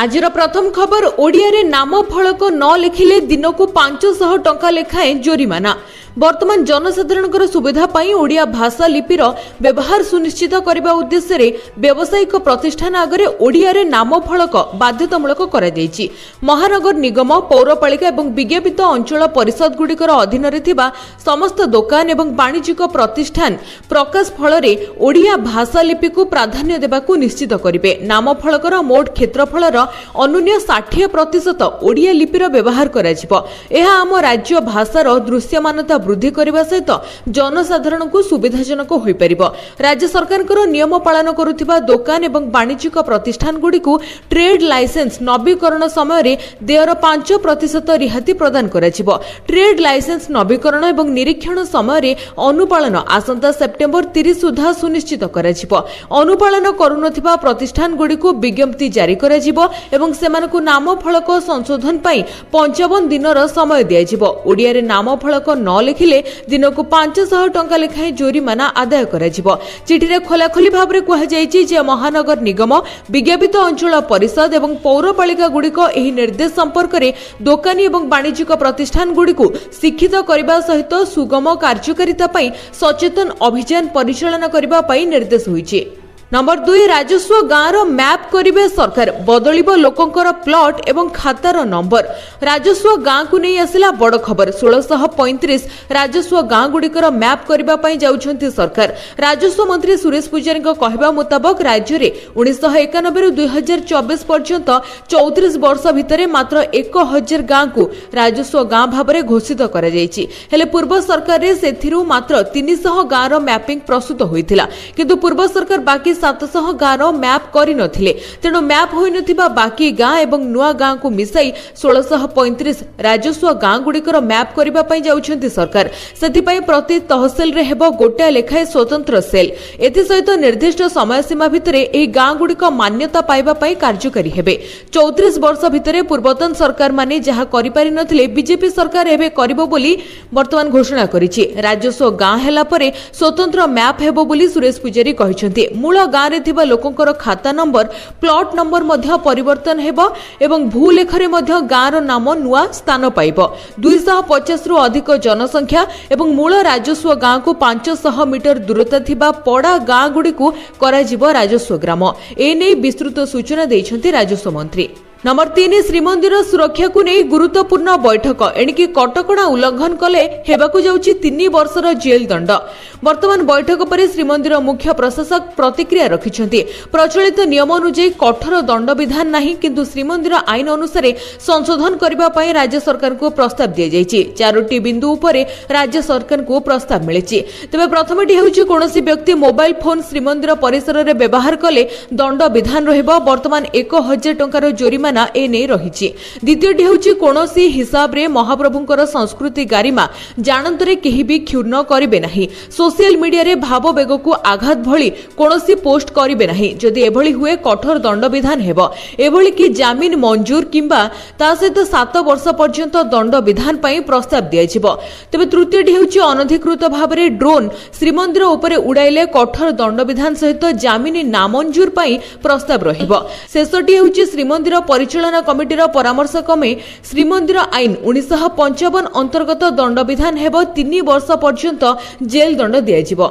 आजिर प्रथम खबर ओडिया रे नाम फलक न लिखिले दिन को 500 टंका लेखाएं जोरिमाना। वर्तमान जनसाधारण सुविधा पाई ओडिया भाषा लिपिर व्यवहार सुनिश्चित करने उद्देश्य रे व्यावसायिक प्रतिष्ठान आगे ओडिया रे नाम फलक बाध्यतामूलक करा जायछि। महानगर निगम पौरपालिका एवं विज्ञापित अंचल परिषद गुड़िकर अधीन रे थिबा समस्त दुकान एवं वाणिज्यिक प्रतिष्ठान प्रकाश फल रे ओडिया भाषा लिपि को प्राधान्य देबाकू निश्चित करिवे। नाम फलकर मोट क्षेत्रफलर अनुन्य 60% ओडिया लिपिर व्यवहार कराजिबो। एहा आम राज्य भाषार दृश्यमानता वृद्धि करने सहित जनसाधारण को सुविधाजनक हो पार। राज्य सरकार नियम पालन करुथिबा दुकान एवं वाणिज्यिक प्रतिष्ठान गुड़िक ट्रेड लाइसेंस नवीकरण समय देयर 5% रिहाती प्रदान कराजिबो। ट्रेड लाइसेंस नवीकरण एवं निरीक्षण समय अनुपालन आसंता सेप्टेम्बर 30 सुधा सुनिश्चित कराजिबो। अनुपालन करुनथिबा प्रतिष्ठान गुड़िक विज्ञप्ति जारी कराजिबो एवं सेमानकु नाम फलक संशोधन पाई 55 दिनर समय दियाजिबो। ओडिया रे नाम फलक न लिखिले दिन को 500 टंका लेखाएं जोरिमाना आदाय कराजिबो। चिठिरे खोलाखोली भाबरे कहा जायछि जे महानगर निगम विज्ञापित अंचल परिषद एवं पौरपालिका गुड़िक एही निर्देश संपर्क में दोकानी एवं वाणिज्यिक प्रतिष्ठान गुड़िक शिक्षित करने सहित सुगम कार्यकारिता पाई सचेतन अभियान परिचालन करने निर्देश होइछि। नंबर 2 राजस्व गाँव मैप करिवे सरकार बदलिब लोकंकर प्लॉट एवं खातार नंबर। राजस्व गाँव को नहीं आसिला बड़ खबर। 1635 राजस्व गाँव गुड़िकर मैप करबा पई जाउछंती सरकार। राजस्व मंत्री सुरेश पुजारी कहवा मुताबक राज्य में 1991 रु 2024 पर्यंत 34 वर्ष भितर मात्र 1000 गाँव को राजस्व गाँव भाव में घोषित करा जायछि। हेले पूर्व सरकार रे सेथिरु मात्र 300 गाँव मैपिंग प्रस्तुत होइथिला, किंतु पूर्व सरकार बाकी 700 गाँव मैप करि नथिले। तेणु मैप होई नथिबा बाकी गाँ एवं नुआ गाँ को मिसाई 1635 राजस्व गाँ गुड़िकर मैप करबा पई जाउछंती सरकार। सेथिपई प्रति तहसील रे हेबो गोटा लेखाए स्वतंत्र सेल। एथि सहित निर्दिष्ट समय सीमा भितरे एही गाँ गुड़िक मान्यता पाइबा पई कार्यकारी हेबे। 34 वर्ष भितरे पूर्वतन सरकार माने जहा करि पारि नथिले बीजेपी सरकार हेबे करिबो बोली वर्तमान घोषणा करिछि। राजस्व गाँ हेला परे स्वतंत्र मैप हेबो बोली सुरेश पुजारी कहिसंती। मूल गाँ रे थिबा लोकंकर खाता नंबर प्लॉट नंबर मध्य परिवर्तन हेबो एवं भूलेखरे मध्य गाँर नाम नुआ स्थान पाइबो। 250 रु अधिक जनसंख्या एवं मूल राजस्व गाँ को 500 मीटर दूरता थिबा पड़ा गाँ गुड़िक कराजिबो राजस्व ग्राम। एने विस्तृत सूचना दैछंती राजस्व मंत्री। नंबर 3 श्रीमंदिर सुरक्षा को नहीं गुरुत्वपूर्ण बैठक। एणिकी कटकणा उल्लंघन कले हेबाकु जाउछि 3 वर्षर जेल दंड। वर्तमान बैठक पर श्रीमंदिर मुख्य प्रशासक प्रतिक्रिया रखिछंती। प्रचलित नियम अनुसार कठोर दंड विधान नहीं, किंतु श्रीमंदिर आईन अनुसार संशोधन करबा पई राज्य सरकार को प्रस्ताव दिया जायछि। 4टी बिंदु उपरे राज्य सरकार को प्रस्ताव मिलिछि। तबे प्रथमटी हेउछि कोनोसी व्यक्ति मोबाइल फोन श्रीमंदिर परिसर रे व्यवहार कले दंड विधान रहिबो। वर्तमान 1000 टंकार जोरिमाना ए नै रहिछि। द्वितीयटी हेउछि कोनोसी हिसाब रे महाप्रभुंकर संस्कृति गारिमा जानंतरे केही भी क्षुण्ण करिवे नाही। सोशल मीडिया रे भाव बेग को आघात भली कोनोसी पोस्ट करिवे नाही। जदि एभली हुए कठोर दंड विधान हेबो। एभली कि जामिन मंजूर किंबा ता सहित 7 वर्ष पर्यंत दंड विधान पई प्रस्ताव दियाजिबो। तबे तृतीयटी हेउछि अनधिकृत भाव रे ड्रोन श्रीमंदिर उपरे उडाइले कठोर दंड विधान सहित जामिन नामंजूर पई प्रस्ताव रहिबो। शेषटी हेउछि श्रीमंदिर परिचालना कमिटीर परामर्श क्रमे श्रीमंदिर आईन 1955 अंतर्गत दंड विधान हेबो। 3 वर्ष पर्यंत जेल दंड दियाजिबो।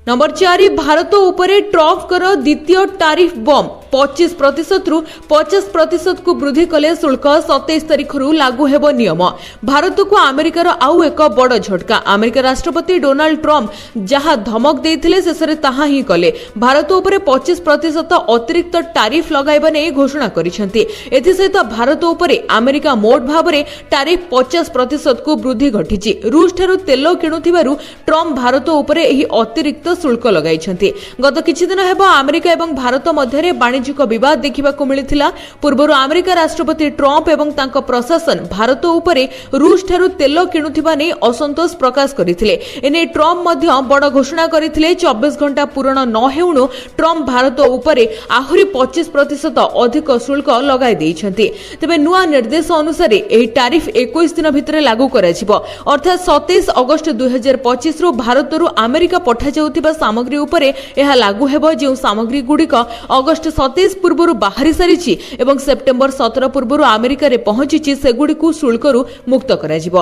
नंबर 4 भारत उपरे ट्रम्प कर द्वितीय टारिफ बम 25% रु 50% को वृद्धि कले शुल्क 27 तारिख रु लागू हेबो नियम। भारत को अमेरिकार आउ एक बड़ झटका। अमेरिका राष्ट्रपति डोनाल्ड ट्रम्प जहां धमक देथिले शेषरे ताहा ही कले। भारत उपरे 25% अतिरिक्त टारिफ लगाइबा नै घोषणा करिसेंती। एथि सहित भारत उपरे अमेरिका मोट भाबरे टारिफ 50% को वृद्धि घटिछि। रूस ठारू तेल किणुथिबारु ट्रम्प भारत उपरे एही अतिरिक्त शुल्क लगाइछंती। गत किछि दिन हेबो अमेरिका एवं भारत मध्यरे वाणिज्यिक विवाद देखा मिलता। पूर्व अमेरिका राष्ट्रपति ट्रम्प एवं तांको प्रशासन भारत उपरे रूस ठारू तेल किणुथिबा नै असंतोष प्रकाश करथिले। एने ट्रम्प मध्य बड़ घोषणा करथिले। 24 घंटा पूर्ण न हेउनु ट्रम्प भारत उपरे आहुरी 25% अधिक शुल्क लगाई दैछंती। तबे नुआ निर्देश अनुसार एही टारिफ 21 दिन भितर लागू कराजिबो। अर्थात 27 अगस्त 2025 रु भारत रु अमेरिका पठा जाउथिबा सामग्री उपरे एहा लागू हेबो। जे सामग्री गुड़िक अगस्त 27 ପୂର୍ବରୁ ବାହାରି ସାରିଛି ଏବଂ ସେପ୍ଟେମ୍ବର 17 ପୂର୍ବରୁ ଆମେରିକାରେ ପହଞ୍ଚିଛି ସେଗୁଡ଼ିକୁ ଶୁଳ୍କରୁ ମୁକ୍ତ କରାଯିବ।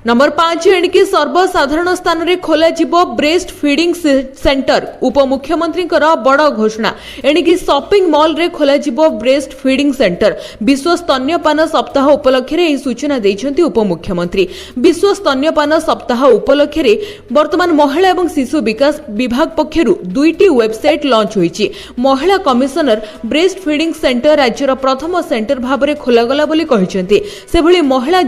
नंबर 5 एणिकी सर्वसाधारण स्थान रे खोला जिवो ब्रेस्ट फीडिंग सेंटर उपमुख्यमंत्री बड़ घोषणा एणिकी शॉपिंग मॉल रे खोला जिवो ब्रेस्ट फीडिंग सेंटर विश्व स्तन्यपान सप्ताह उपलक्ष्य रे सूचना दैछंती उपमुख्यमंत्री। विश्व स्तन्यपान सप्ताह उपलक्ष्य रे वर्तमान महिला एवं शिशु विकास विभाग पक्षरु दुईटी वेबसाइट लॉन्च होईची। महिला कमिशनर ब्रेस्ट फीडिंग सेंटर राज्यर प्रथम सेंटर भाबरे खोलागला बोली कहिसंती। सेभली महिला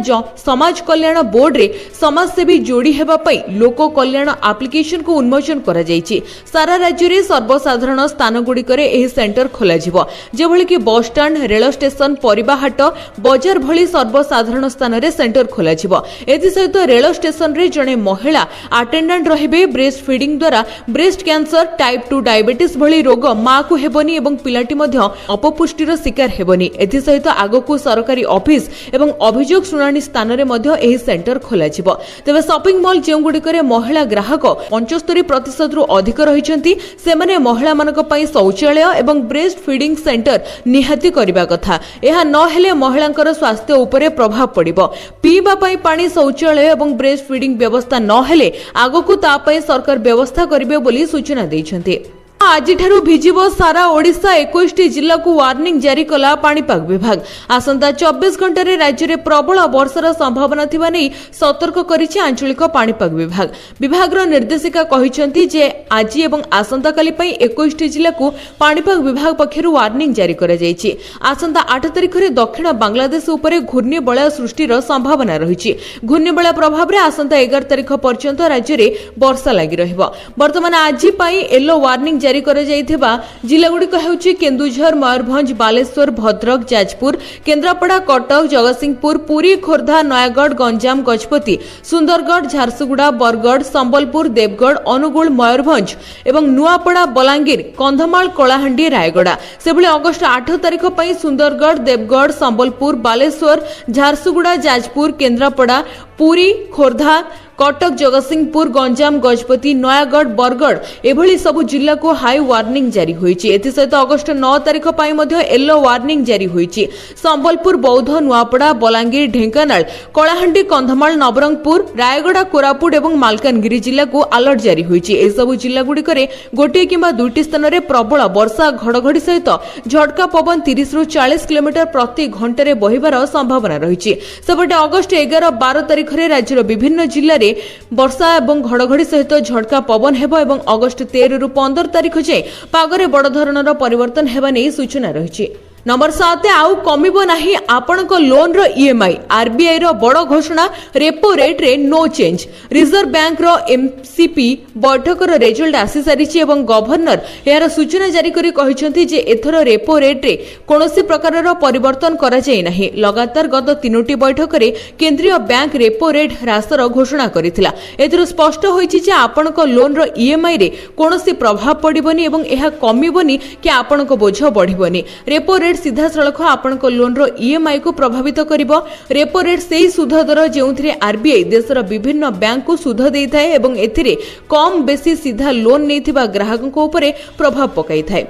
समाज कल्याण बोर्ड समाजसेवी जोड़ी हेबा पई लोक कल्याण एप्लिकेशन को उन्मोचन करा जायछि। सारा राज्य रे सर्वसाधारण स्थान गुडी करे एही सेंटर खोला जिवो, जेभली कि बस स्टैंड, रेल स्टेशन, परिबा हाट, बाजार भली सर्वसाधारण स्थान रे सेंटर खोला जिवो। एथि सहित रेल स्टेशन रे जणे महिला अटेंडेंट रहिबे। ब्रेस्ट फीडिंग द्वारा ब्रेस्ट कैंसर, टाइप 2 डायबिटीज भली रोग मां को हेबनी एवं पिलाटी मध्य अपपुष्टिर शिकार हेबनी। एथि सहित आगकू सरकारी ऑफिस एवं अभियोग शुणाणी स्थान रे मध्य एही सेंटर खोला जिवो। तेबे शॉपिंग मॉल जेउ गुडिकरे महिला ग्राहक 75% रु अधिक रहिसंती, सेमाने महिला मानक पई शौचालय एवं ब्रेस्ट फीडिंग सेंटर निहाती करिबा कथा। एहा न हेले महिलांकर स्वास्थ्य उपरे प्रभाव पड़िबो। पीबा पई पानी, शौचालय एवं ब्रेस्ट फीडिंग व्यवस्था न हेले आगकू ता पई सरकार व्यवस्था करिबे बोली सूचना दैछंती। आजिठारु भिजिबो सारा ओडिशा। 21 जिल्ला को वार्निंग जारी कला पाणीपाग विभाग। आसंता 24 घंटे रे राज्य रे प्रबल वर्षार संभावना थिबा नै सतर्क करिछि आंचलिक पाणीपाग विभाग। विभागर निर्देशिका कहिसंती जे आज एवं आसंता काली पई 21 जिल्ला को पाणीपाग विभाग पक्षरु वार्निंग जारी करा जायछि। आसंता 8 तारिख रे दक्षिण बांग्लादेश उपरे घूर्णिबलय सृष्टिर संभावना रहिछि। घूर्णिबलय प्रभाव रे आसंता 11 तारिख पर्यंत राज्य रे वर्षा लागि रहिबो। वर्तमान आज पई येलो वार्निंग जारी करा जायथिबा जिल्ला गुडिक हेउछि केन्दुझर, मयूरभंज, बालेश्वर, भद्रक, जाजपुर, केन्द्रापड़ा, कटक, जगतसिंहपुर, पुरी, खोर्धा, नयागढ़, गंजाम, गजपति, सुंदरगढ़, झारसुगुड़ा, बरगढ़, संबलपुर, देवगढ़, अनुगुल, मयूरभंज एवं नुआपड़ा, बलांगीर, कंधमाल, कलाहांडी, रायगड़ा। सेभली अगस्ट 8 तारिख पई सुंदरगढ़, देवगढ़, संबलपुर, बालेश्वर, झारसुगुड़ा, जाजपुर, केन्द्रापड़ा, पुरी, खोर्धा, कटक, जगतसिंहपुर, गंजाम, गजपति, नयागढ़, बरगढ़ एभली सबु जिल्ला को हाई वार्निंग जारी होईछि। एथि सहित अगस्ट 9 तारिख पई मध्ये येलो वार्निंग जारी होईछि। संबलपुर, बौद्ध, नुआपड़ा, बलांगीर, ढेंकानाल, कलाहांडी, कंधमाल, नवरंगपुर, रायगड़ा, कोरापुट एवं मालकानगिरी जिल्ला को अलर्ट जारी होईछि। ए सबु जिल्ला गुडिकरे गोटे किंबा दुईटी स्थान रे प्रबल वर्षा, घड़घड़ी सहित झटका पवन 30 रु 40 किलोमीटर प्रति घंटा रे बहिबार संभावना रहिछि। सेपटे अगस्ट 11, 12 तारिख रे राज्यर विभिन्न जिल्ला रे वर्षा एवं घड़घड़ी सहित झटका पवन हेबो एवं अगस्ट 13 रु 15 तारिख जाए पागरे बड़ धरणर परिवर्तन हेबा नै सूचना रहिछि। नंबर 7 आउ कमिबो नाही आपणको लोन रो ईएमआई। आरबीआई रो बड़ घोषणा, रेपो रेट रे नो चेंज। रिजर्व बैंक रो एमसीपी बैठक रो रिजल्ट आसी सारिछि एवं गवर्नर यार सूचना जारी करी कहिसंती जे एथरो रेपो रेट रे कोनोसी प्रकार रो परिवर्तन करा जाय नाही। लगातार गत 3टी बैठक रे केंद्रीय बैंक रेपो रेट ह्रासर घोषणा करिथिला। एथरो स्पष्ट होईछि जे आपणको लोन रो ईएमआई रे कोनोसी प्रभाव पडिबोनी एवं एहा कमिबोनी कि आपणको बोझ बढ़िबोनी। रेपो रेट सीधा सड़क आपणको लोन रो ईएमआई को प्रभावित करिबो। रेपो रेट सेही सुध दर जेउथिरे आरबीआई देशर विभिन्न बैंक को सुध देइथाय एवं एथिरे कम बेसी सीधा लोन नेथिबा ग्राहकक उपरे प्रभाव पकाई थाय।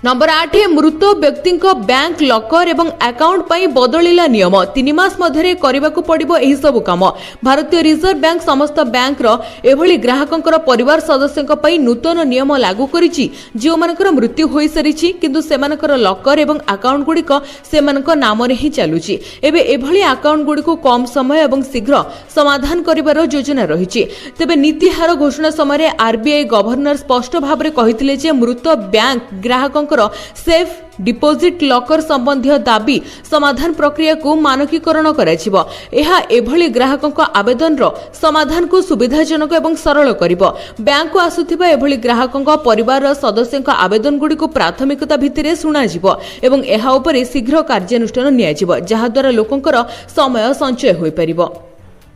नंबर 8 मृत व्यक्ति बैंक लकर एवं अकाउंट पाई बदलिला नियम। 3 मास मध्यरे करिबाकू पड़िबो एही सब काम। भारतीय रिजर्व बैंक समस्त बैंक रो एभली ग्राहकंकर परिवार सदस्यंक पाई नूतन नियम लागू करिछि जे मानकर मृत्यु होई सरिछि किंतु सेमानकर लकर एवं अकाउंट गुडिक सेमानक नाम रे ही चालुछि। एबे एभली अकाउंट गुडिको कम समय एवं शीघ्र समाधान करिबार योजना रहिछि। तेबे नीति हार घोषणा समय आरबीआई गवर्नर स्पष्ट भाबरे कहिथिले जे मृत बैंक ग्राहकंकर सेफ डिपोजिट लकर संबंधी दाबी समाधान प्रक्रिया को मानकीकरण कराजिबो। एहा एभली ग्राहकक आवेदन रो समाधान को सुविधाजनक एवं सरल करिबो। बैंक को आसुथिबा एभली ग्राहकक परिवार सदस्यक आवेदन गुडी को प्राथमिकता भित्तिरे सुना जिवो एवं एहा उपरे शीघ्र कार्यानुष्ठान नियाजिबो, जहा द्वारा लोकंकर समय संचय होई परिबो।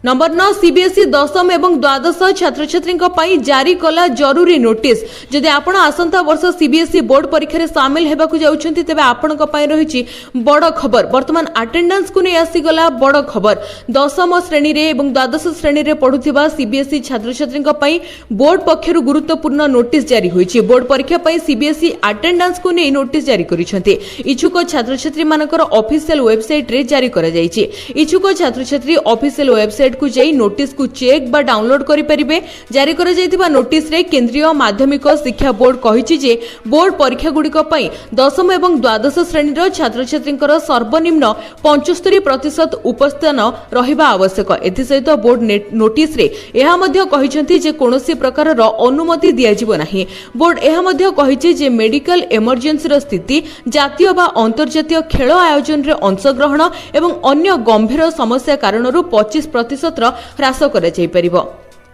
नंबर 9 सीबीएसई दशम एवं द्वादश छात्र छात्री जारी कला जरूरी नोटिस जदि आपण आसंता वर्ष सीबीएसई बोर्ड परीक्षा सामिल हेबाकु जाउछंती तेबे आपणक पई रहिछि बड़ खबर। वर्तमान अटेंडेंस को नै आसीगला बड़ खबर। दशम श्रेणी रे एवं द्वादश श्रेणी रे पढुथिबा सीबीएसई छात्र छात्री पई बोर्ड पक्षरु गुरुत्वपूर्ण नोटिस जारी होईछि। बोर्ड परीक्षा पई सीबीएसई अटेंडेंस को नै नोटिस जारी करिसंती। इच्छुक छात्र छात्री मानकर ऑफिशियल वेबसाइट रे जारी करा जाईछि। इच्छुक छात्र छात्री ऑफिशियल वेबसाइट को जाई नोटिस को चेक बा डाउनलोड करि परिबे। जारी करा जायतिबा नोटिस रे केंद्रीय माध्यमिक शिक्षा बोर्ड कहिछि जे बोर्ड परीक्षा गुडी को पई दशम एवं द्वादश श्रेणी रो छात्र छात्रींकर सर्वनिम्न 75% उपस्थान रहिबा आवश्यक। एथि सहित बोर्ड नोटिस रे एहा मध्ये कहिसंती जे कोनोसी प्रकार रो अनुमति दिया जिवो नाही। बोर्ड एहा मध्ये कहिछि जे मेडिकल इमरजेंसी रो स्थिति, जातीय बा अंतर्जातीय खेल आयोजन रे अंशग्रहण एवं अन्य गंभीर समस्या कारणरू 25% ह्रास करा जाई परिबो।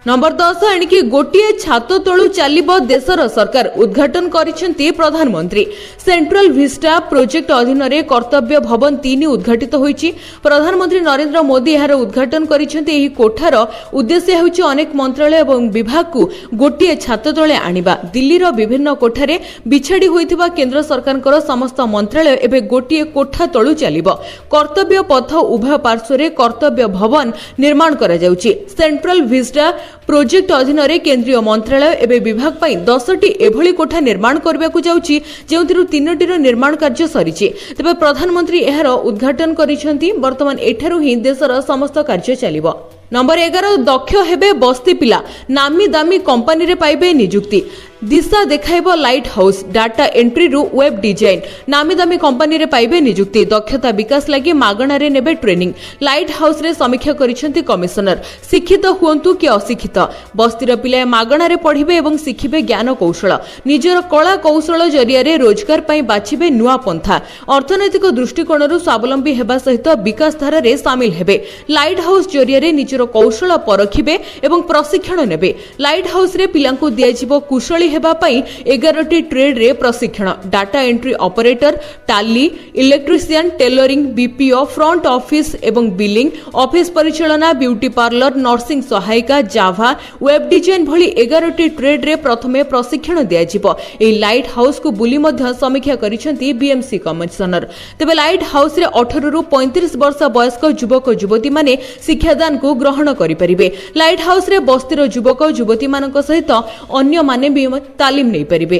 नंबर 10 एणिकी गोटिए छात तळु चालिबो देशर सरकार उद्घाटन करिसेंती प्रधानमंत्री। सेंट्रल विस्टा प्रोजेक्ट अधीन रे कर्तव्य भवन 3 उद्घाटित होईची। प्रधानमंत्री नरेंद्र मोदी एहार उद्घाटन करिसेंती। एही कोठार उद्देश्य हेउची अनेक मंत्रालय एवं विभाग को गोटिए छात तळे आनिबा। दिल्ली रो विभिन्न कोठारे बिछाडी होइतिबा केंद्र सरकारकर समस्त मंत्रालय एबे गोटिए कोठा तळु चालिबो। कर्तव्य पथ उभय पार्श्व रे कर्तव्य भवन निर्माण करा जाउची। सेंट्रल विस्टा प्रोजेक्ट अधीन रे केंद्रीय मंत्रालय एवं विभाग पई 10टी एभली कोठा निर्माण करबाकू जाउची, जेउथिरु 3टी रो निर्माण कार्य सरीची। तबे प्रधानमंत्री एहार उद्घाटन करिसेंती। वर्तमान एठारु ही देशर समस्त कार्य चलिबो। नंबर 11 दक्ष हेबे बस्ती पिला, नामी दामी कंपनी रे पाइबे नियुक्ति। दिशा देखाइबो लाइट हाउस, डाटा एंट्री रु वेब डिजाइन। नामी दामी कंपनी रे पाइबे नियुक्ति। दक्षता विकास लागि मागणा रे नेबे ट्रेनिंग। लाइट हाउस रे समीक्षा करिसेंती कमिशनर। शिक्षित हुअंतु कि अशिक्षित, बस्तीर पिला मागणा रे पढिबे एवं शिखिबे ज्ञान कौशल। निजर कला कौशल जरिया रे रोजगार पई बाछिबे नुआ पंथा। अर्थनैतिक दृष्टिकोणरू स्वावलंबी हेबा सहित विकास धारा रे शामिल हेबे। लाइट हाउस जरिया रे निजर कौशल परखिबे एवं प्रशिक्षण नेबे। लाइट हाउस रे पिलांकु दियाजिबो कुशली हेबा पई 11टी ट्रेड रे प्रशिक्षण। Data entry operator, Tally, electrician, tailoring, BPO, front office एवं बिलिंग, ऑफिस परिचालना, ब्यूटी पार्लर, नर्सिंग सहायिका, जावा, वेब डिजाइन भली 11टी ट्रेड रे प्रथमे प्रशिक्षण दियाजिबो। ए लाइट हाउस को बुली मध्य समीक्षा करिसेंती बीएमसी कमिशनर। तबे लाइट हाउस रे 18 रु 35 वर्ष वयस्क युवक युवती माने शिक्षादान को ग्रहण करि परिबे। लाइट हाउस रे बस्तीर युवक युवती मानक सहित अन्य माने भी तालीम नहीं परिबे।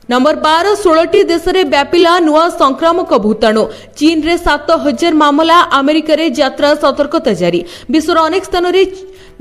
नंबर 12 16टी देश रे व्यापिला नुआ संक्रामक भूताणु। चीन रे 7000 मामला, अमेरिका रे यात्रा सतर्कता जारी। विश्वर अनेक स्थान रे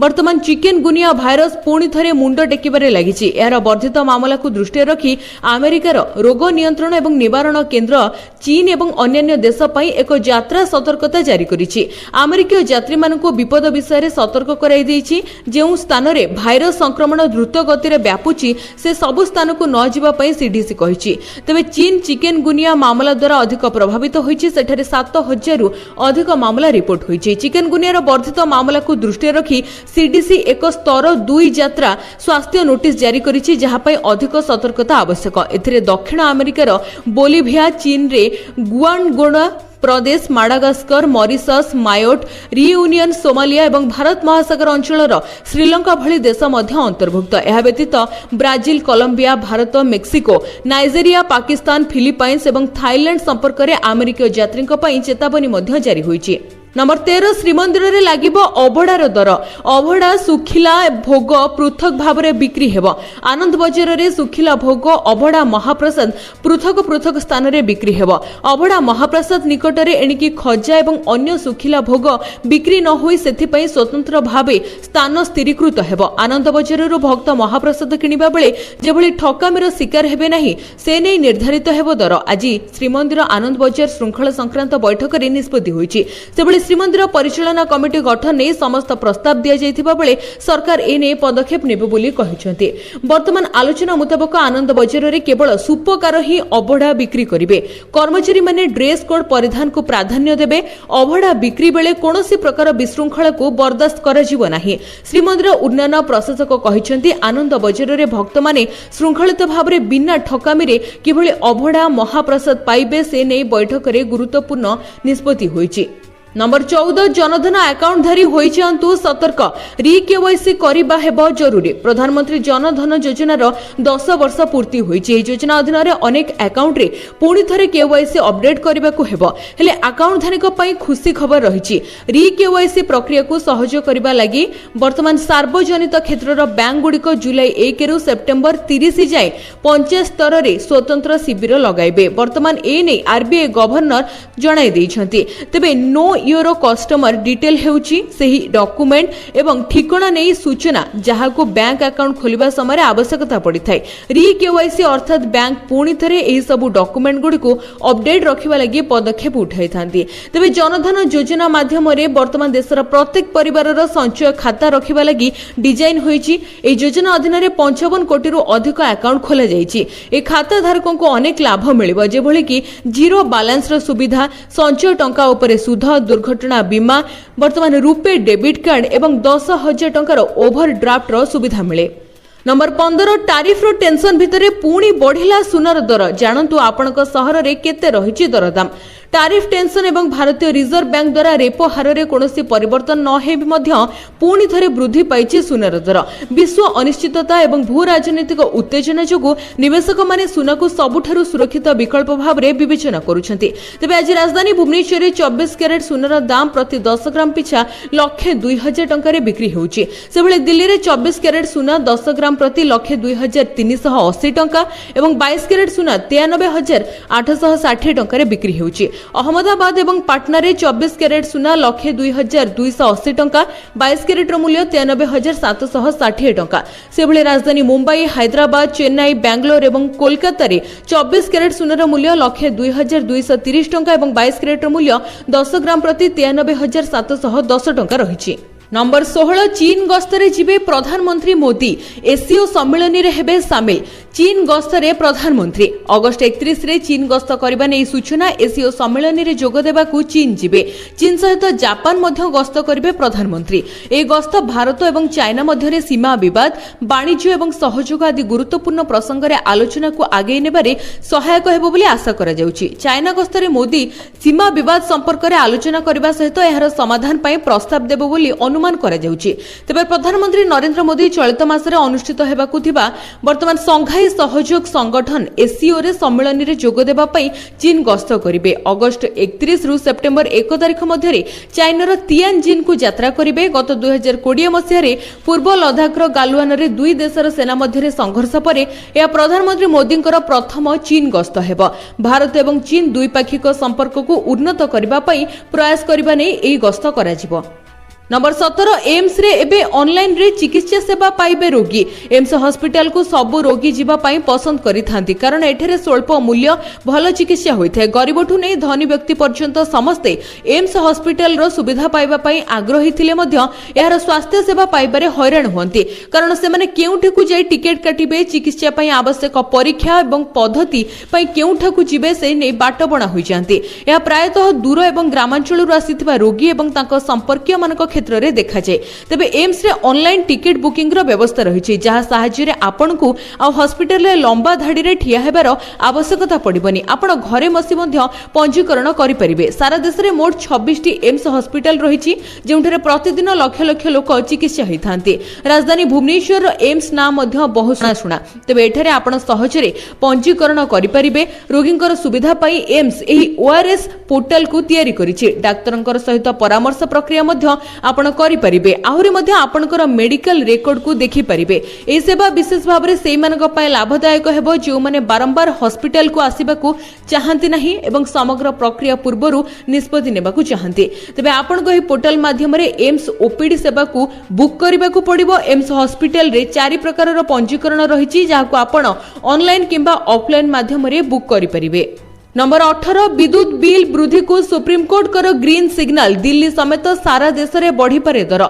वर्तमान चिकेन गुनिया भाइरस पुणी थरे मुंड टेकिबारे लागिछि। एहार वर्धित मामला को दृष्टि रखी अमेरिकार रोग नियंत्रण एवं निवारण केंद्र चीन एवं अन्य देश पई एक यात्रा सतर्कता जारी करिछि। अमेरिकीय यात्री मानक विपद विषय रे सतर्क कराई दैछि। जेउ स्थान रे भाइरस संक्रमण द्रुत गति रे व्यापुछि से सबु स्थान को न जिबा पई सीडीसी कहिछि। तबे चीन चिकेन गुनिया मामला द्वारा अधिक प्रभावित होइछि। सेठारे 7000 रु अधिक मामला रिपोर्ट होइछि। चिकेन गुनियार वर्धित मामला को दृष्टि रखी सीडीसी एक स्तर 2 यात्रा स्वास्थ्य नोटिस जारी करिछि, जहा पई अधिक सतर्कता आवश्यक। एथिरे दक्षिण अमेरिकार बोलिभिया, चीन रे गुआनगोना प्रदेश, Madagascar, Mauritius, Mayotte, Reunion, Somalia एवं भारत महासागर अंचलर श्रीलंका भली देश मध्य अंतर्भुक्त। एहा व्यतीत Brazil, Colombia, Bharat, Mexico, Nigeria, Pakistan, Philippines एवं थाईलैंड संपर्क रे अमेरिकीय यात्रींक पई चेतावनी मध्य जारी होईछि। नंबर 13 श्रीमंदिर रे लागिबो अभडार दर। अभडा सुखिला भोग पृथक भाव रे बिक्री हेबो। आनंद बजार रे सुखिला भोग, अभडा महाप्रसाद पृथक पृथक स्थान रे बिक्री हेबो। अभडा महाप्रसाद निकट रे एणिकी खजा एवं अन्य सुखिला भोग बिक्री न होई सेथि पई स्वतंत्र भावे स्थान स्थिरीकृत हेबो। आनंद बजार रो भक्त महाप्रसाद किनिबा बेले जेभली ठकामीर शिकार हेबे नाही से नै निर्धारित हेबो दर। आज श्रीमंदिर आनंद बजार श्रृंखला संक्रांत बैठक रे निष्पत्ति होईछि। सेभली श्रीमंदिर परिचालना कमिटी गठन नहीं समस्त प्रस्ताव दिया जाइथिबा बेले सरकार एने पदक्षेप नेबे बोली कहिसंती। वर्तमान आलोचना मुताबिक आनंद बजार रे केवल सुपकार ही अभडा बिक्री करिवे। कर्मचारी माने ड्रेस कोड परिधान को प्राधान्य देबे। अभडा बिक्री बेले कोनोसी प्रकार विशृंखला को बर्दाश्त करा जिवो नाही। श्रीमंदिर उन्नयन प्रशासक कहिसंती आनंद बजार रे भक्त माने श्रृंखलित भाव रे बिना ठकामी रे किभली अभडा महाप्रसाद पाइबे से नै बैठक रे गुरुत्वपूर्ण निष्पत्ति होईछि। नंबर 14 जनधन अकाउंटधारी होई जांतु सतर्क री केवाईसी करिबा हेबो जरूरी प्रधानमंत्री जनधन योजनार 10 वर्ष पूर्ति होईची एही योजना अधीन रे अनेक अकाउंट रे पुणी थरे केवाईसी अपडेट करिबा को हेबो हेले अकाउंटधारीक पई खुशी खबर रहिची री केवाईसी प्रक्रिया को सहज करिबा लागि वर्तमान सार्वजनिक क्षेत्रर बैंक गुडिक जुलाई 1 रु सेप्टेम्बर 30 जाय पंचायत स्तर रे स्वतंत्र शिविर लगाइबे वर्तमान ए नै आरबीआई गवर्नर जणाई दैछंती तबे नो योर कस्टमर डिटेल हेउची सेही डॉक्यूमेंट एवं ठिकाना नै सूचना जहाको बैंक अकाउंट खोलिबा समय आवश्यकता पड़ी थाए री केवाईसी अर्थात बैंक पुणी थरे एही सब डॉक्यूमेंट गुडी को अपडेट रखिबा लागि पदक्षेप उठाई थांती तबे जनधन योजना माध्यम रे वर्तमान देशर प्रत्येक परिवारर संचय खाता रखिबा लागि डिजाइन होईची ए योजना अधीन रे 55 कोटी रु अधिक अकाउंट खोला जाईची ए खाता धारकों को अनेक लाभ मिलिबो जे भली कि जीरो बैलेंस र सुविधा संचय टंका उपरे सुध दुर्घटना बीमा वर्तमान रुपे डेबिट कार्ड एवं 10,000 टंकार ओवरड्राफ्ट रो सुविधा मिले नंबर 15 टारिफ रो टेंशन भितरे पुणी बढ़िला सुनर दर जानतु आपनक सहर रे केते रहिची दरदाम टारिफ टेंशन एवं भारतीय रिजर्व बैंक द्वारा रेपो हार रे कोनोसी परिवर्तन न हेबि मध्य पुणी थरे वृद्धि पाइछि सुनर दर विश्व अनिश्चितता एवं भू राजनीतिक उत्तेजना जोगु निवेशक माने सुनको सबुठारु सुरक्षित विकल्प भाव रे विवेचना करूछंती तबे आज राजधानी भुवनेश्वर रे 24 कैरेट सुनर दाम प्रति 10 ग्राम पिछा 1,02,000 टंका रे बिक्री होउछि सेबळे दिल्ली रे 24 कैरेट सुना 10 ग्राम प्रति 1,02,380 टंका एवं 22 कैरेट सुना 93,860 टंका रे बिक्री होउछि अहमदाबाद एवं पाटना रे 24 कैरेट सुना 1,02,280 टंका 22 कैरेट रो मूल्य 93,760 टंका सेबळे राजधानी मुंबई हैदराबाद चेन्नई बेंगलोर एवं कोलकाता रे 24 कैरेट सुनार मूल्य 1,02,230 टंका एवं 22 कैरेट रो मूल्य 10 ग्राम प्रति 93,710 टंका रहिछि नंबर 16 चीन गस्तरे जिबे प्रधानमंत्री मोदी एसीओ सम्मेलन रे हेबे शामिल चीन गस्तरे प्रधानमंत्री अगस्त 31 रे चीन गस्त करबा नै सूचना एसीओ सम्मेलन रे जोग देबा को चीन जिबे चीन सहित जापान मध्य गस्त करिवे प्रधानमंत्री ए गस्त भारत एवं चाइना मध्य रे सीमा विवाद वाणिज्य एवं सहयोग आदि गुरुत्वपूर्ण प्रसंग रे आलोचना को आगे नेबारे सहायक हेबो बोली आशा करा जाउची चाइना गस्तरे मोदी सीमा विवाद संपर्क रे आलोचना करबा सहित एहार समाधान पई प्रस्ताव देबो बोली अनुमान करा जाउची तबे प्रधानमंत्री नरेंद्र मोदी चलित मासरे अनुष्ठित हेबाकु थिबा वर्तमान संघाई सहयोग संगठन एसीओ रे सम्मेलन रे जोग देबा पई चीन गस्त करिवे अगस्त 31 रु सेप्टेम्बर 1 तारिख मध्य रे चाइनार तियानजिन को यात्रा करिवे गत 2020 मसिया रे पूर्व लद्दाख रो गालवान रे दुई देशर सेना मध्य रे संघर्ष परे या प्रधानमंत्री मोदींकर प्रथम चीन गस्त हेबो भारत एवं चीन द्विपाक्षिक संपर्क को उन्नत करबा पई प्रयास करबा नै एई गस्त करा जिवो नंबर 17 एम्स रे एबे ऑनलाइन रे चिकित्सा सेवा पाइबे रोगी एम्स हॉस्पिटल को सब रोगी जीवा पाई पसंद करि थांती कारण एठरे स्वल्प मूल्य भल चिकित्सा होइथे गरीबठु नै धनी व्यक्ति पर्यंत समस्ते एम्स हॉस्पिटल रो सुविधा पाइबा पाई आग्रही थिले मध्य एहार स्वास्थ्य सेवा पाइबारे हैरान होंती कारण से माने केउठे को जाई टिकेट काटिबे चिकित्सा पाई आवश्यक परीक्षा एवं पद्धति पाई केउठा को जिबे से नै बाट बणा होई जांती या प्रायतः दूर एवं ग्रामांचल रो आसीथिबा रोगी एवं तांको संपर्कीय मानक क्षेत्र रे देखा जाय तबे एम्स रे ऑनलाइन टिकेट बुकिंग रो व्यवस्था रहिछि जहा सहाय्य रे आपनकु आ हॉस्पिटल रे लंबा धाडी रे ठिया हेबार आवश्यकता पडिबनी आपण घरे मसी मध्य पंजीकरण करि परिबे सारा देश रे मोट 26 टी एम्स हॉस्पिटल रहिछि जेउठरे प्रतिदिन लक्ष लक्ष लोक चिकित्सा होइथांती राजधानी भुवनेश्वर रो एम्स ना मध्य बहु सुना तबे एठरे आपण सहज रे पंजीकरण करि परिबे रोगींकर सुविधा पई एम्स एही ओआरएस पोर्टल को तयारी करिछि डाक्टरंकर सहित परामर्श प्रक्रिया मध्य आपण करि परिबे आहुरी मध्य आपनकर मेडिकल रेकॉर्ड को देखि परिबे ए सेवा विशेष भाव रे सेई मानक पय लाभदायक हेबो जो माने बारंबार हॉस्पिटल को आसीबा को चाहंती नाही एवं समग्र प्रक्रिया पूर्वरु निष्पत्ति नेबा को चाहंती तबे आपन को पोर्टल माध्यम रे एम्स ओपीडी सेवा को बुक करबा को पड़िबो एम्स हॉस्पिटल रे चारि प्रकार रो पंजीकरण रहिछि जाहा को आपण ऑनलाइन किंबा ऑफलाइन माध्यम रे बुक करि परिबे नंबर 18 विद्युत बिल वृद्धि को सुप्रीम कोर्ट कर ग्रीन सिग्नल दिल्ली समेत सारा देश रे बढ़ी पारे दर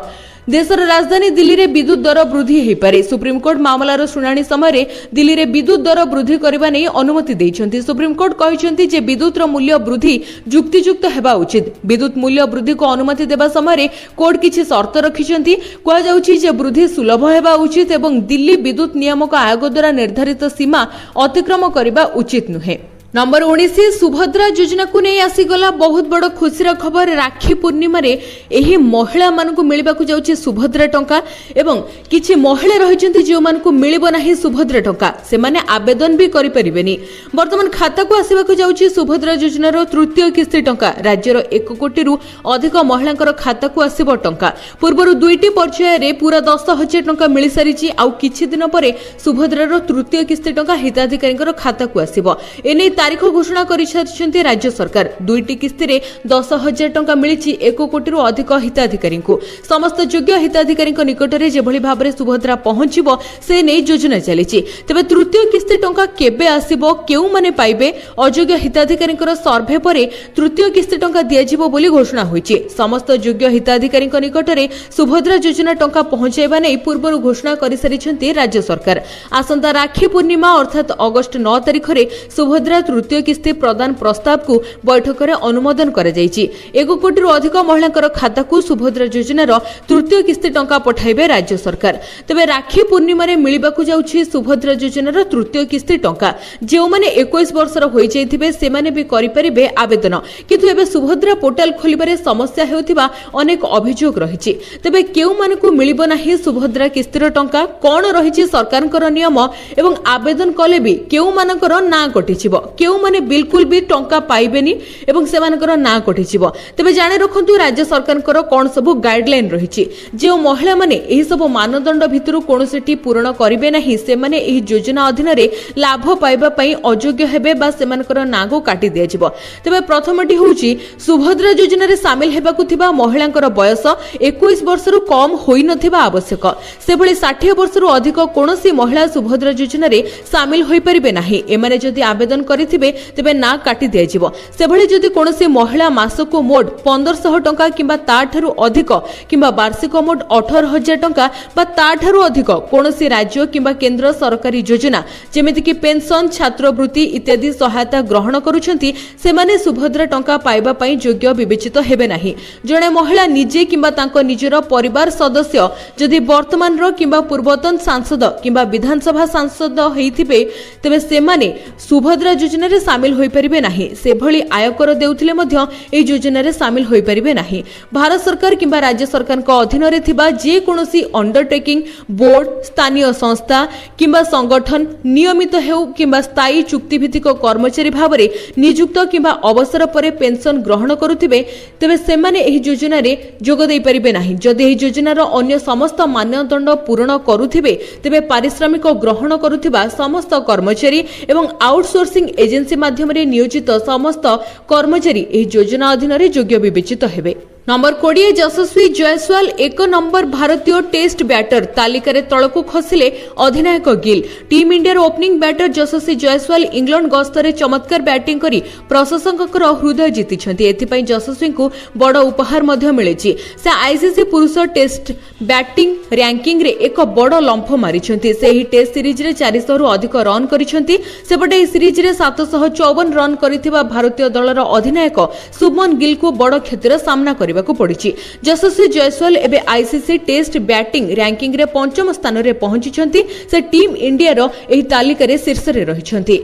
देशर राजधानी दिल्ली रे विद्युत दर वृद्धि हे पारे सुप्रीम कोर्ट मामलार सुनानी समय दिल्ली रे विद्युत दर वृद्धि करबा नै अनुमति दैछंती सुप्रीम कोर्ट कहिसंती जे विद्युत रो मूल्य वृद्धि जुक्तियुक्त हेबा उचित विद्युत मूल्य वृद्धि को अनुमति देबा समय कोर्ट किछि शर्त रखिसंती कोआ जाउछि जे वृद्धि सुलभ हेबा उचित एवं दिल्ली विद्युत नियामक आयोग द्वारा निर्धारित सीमा अतिक्रम करबा उचित नुहे नंबर 19 सुभद्रा योजना को नहीं आसीगला बहुत बड़ खुशीर खबर। राखी पूर्णिमा रे एही महिला मानकु मिलिबाकु जाउछि सुभद्रा टंका एवं किछि महिला रहिचंती जो मानकु मिलिबो नाही सुभद्रा टंका से माने आवेदन भी करि परिबेनी। वर्तमान खाता को आसीबाकु जाउछि सुभद्रा योजनार तृतीय किस्ती टंका। राज्यर 1 कोटी रु अधिक महिलांकर खाता को आसीबो टंका। पूर्वरु दुईटी पर्याय रे पूरा 10,000 टंका मिलि सारिछि। आउ किछि दिन परे सुभद्रार तृतीय किस्ती टंका हिताधिकारींकर खाता को आसीबो। एने तारीख घोषणा करिसेंती राज्य सरकार। दुईटी किस्ती रे 10,000 टंका मिलिछि 1 कोटी रु अधिक हिताधिकारी को। समस्त योग्य हिताधिकारी निकट में जेभली भाव में सुभद्रा पहुंचबो से नै योजना चलीछि। तबे तृतीय किस्ती टंका केबे आसीबो, केउ माने पाइबे, अयोग्य हिताधिकारी सर्भे परे तृतीय किस्ती टंका दियाजिबो बोली घोषणा होईछि। समस्त योग्य हिताधिकारी निकट में सुभद्रा योजना टंका पहुंचाइबा नै पूर्वरु घोषणा करिसेंती राज्य सरकार। आसंता राखी पूर्णिमा अर्थात अगस्त 9 तारिख रे सुभद्रा तृतीय किस्ती प्रदान प्रस्ताव को बैठक में अनुमोदन करा जायछि। 1 कोटी रु अधिक महिलांकर खाता को सुभद्रा योजनार तृतीय किस्ती टंका पठाइबे राज्य सरकार। तबे राखी पूर्णिमा रे मिलिबाकु जाउछि सुभद्रा योजनार तृतीय किस्ती टंका। जो माने 21 वर्षर होई जायथिबे से माने भी करि परिबे आवेदन। किंतु एबे सुभद्रा पोर्टल खोलिबारे समस्या हेउथिबा अनेक अभियोग रहिछि। तबे केउ मानकु मिलिबो नाही सुभद्रा किस्तीर टंका, कोन रहिछि सरकारकर नियम एवं आवेदन कले भी केउ मानकर ना कटिछिबो, केउ माने बिल्कुल भी टंका पाइबेनी एवं सेमानकर ना कटिछिबो। तबे जाने रखंतु राज्य सरकारकर कोन सब गाइडलाइन रहिछि। जे महिला माने एही सब मानदंड भितरु कोनोसेटी पूर्ण करिवे नाही से माने एही योजना अधीन रे लाभ पाइबा पई अयोग्य हेबे बा सेमानकर नागो काटी दियाजिबो। तबे प्रथमटी होउछि सुभद्रा योजना रे शामिल हेबाकु थिबा महिलांकर बयस 21 वर्षरु कम होई नथिबा आवश्यक। सेभଳି 60 वर्षरु अधिक कोनोसी महिला सुभद्रा योजना रे शामिल होई परिबे नाही। एमाने जदि आवेदन करिथिबे तेबे ना काटी दियाजिबो। सेभଳି जदि कोनोसी महिला मासको मोट 1500 टंका किंबा ताठारु अधिक किंबा वार्षिक मोट 18,000 टंका बा ताठारु अधिक कोनोसी राज्य किंबा केंद्र सरकारी योजना जेमिति कि पेंशन, छात्रवृत्ति इत्यादि सहायता ग्रहण करूछंती सेमाने सुभद्रा टंका पाइबा पई योग्य विवेचित हेबे नाही। जणे महिला निजे किंबा तांको निजर परिवार सदस्य जदि वर्तमान रो किंबा पूर्वतन सांसद किंबा विधानसभा सांसद हेइथिबे तेबे सेमाने सुभद्रा योजना रे शामिल होई परिबे नाही। सेभଳି आयकर देउथिले मध्य ए योजना रे शामिल होई परिबे नाही। भारत सरकार किंबा राज्य सरकार को अधीन रे थिबा जे कोनोसी अंडरटेकिंग, बोर्ड, स्थानीय संस्था किंबा संगठन नियमित हेउ किंबा स्थायी चुक्तिभित्तिक कर्मचारी भाव रे नियुक्त किंबा अवसर परे पेंशन ग्रहण करुथिबे तेबे सेमाने एही योजना रे जोग देई परिबे नाही। जदि एही योजना रो अन्य समस्त मानदंड पूर्ण करुथिबे तेबे पारिश्रमिक ग्रहण करुथिबा समस्त कर्मचारी एवं आउटसोर्सिंग एजेंसी माध्यम रे नियोजित समस्त कर्मचारी एही योजना अधीन रे योग्य विवेचित हेबे। नंबर 20 यशस्वी जयसवाल 1 नंबर भारतीय टेस्ट बैटर तालिका रे तळकु खसिले अधिनायक Gill. Team India opening batter Yashasvi Jaiswal England गस्तरे चमत्कार बैटिंग करी प्रशंसककर हृदय जीतिछंती। एथिपई यशस्वी को बड़ उपहार मध्य मिलेछि। से आईसीसी पुरुष टेस्ट बैटिंग रैंकिंग रे एक बड़ लंफ मारिछंती। से ही टेस्ट सीरीज रे 400 रु अधिक रन करिछंती। सेपटे ए सीरीज रे 754 रन करिथिबा भारतीय दलर अधिनायक शुभमन गिल को बड़ क्षतिर सामना करि यशस्वी जयसवाल एबे आईसीसी टेस्ट बैटिंग रैंकिंग रे 5म स्थान रे पहुंची। से टीम इंडिया रो एही तालिका रे शीर्ष रे रहिछंती।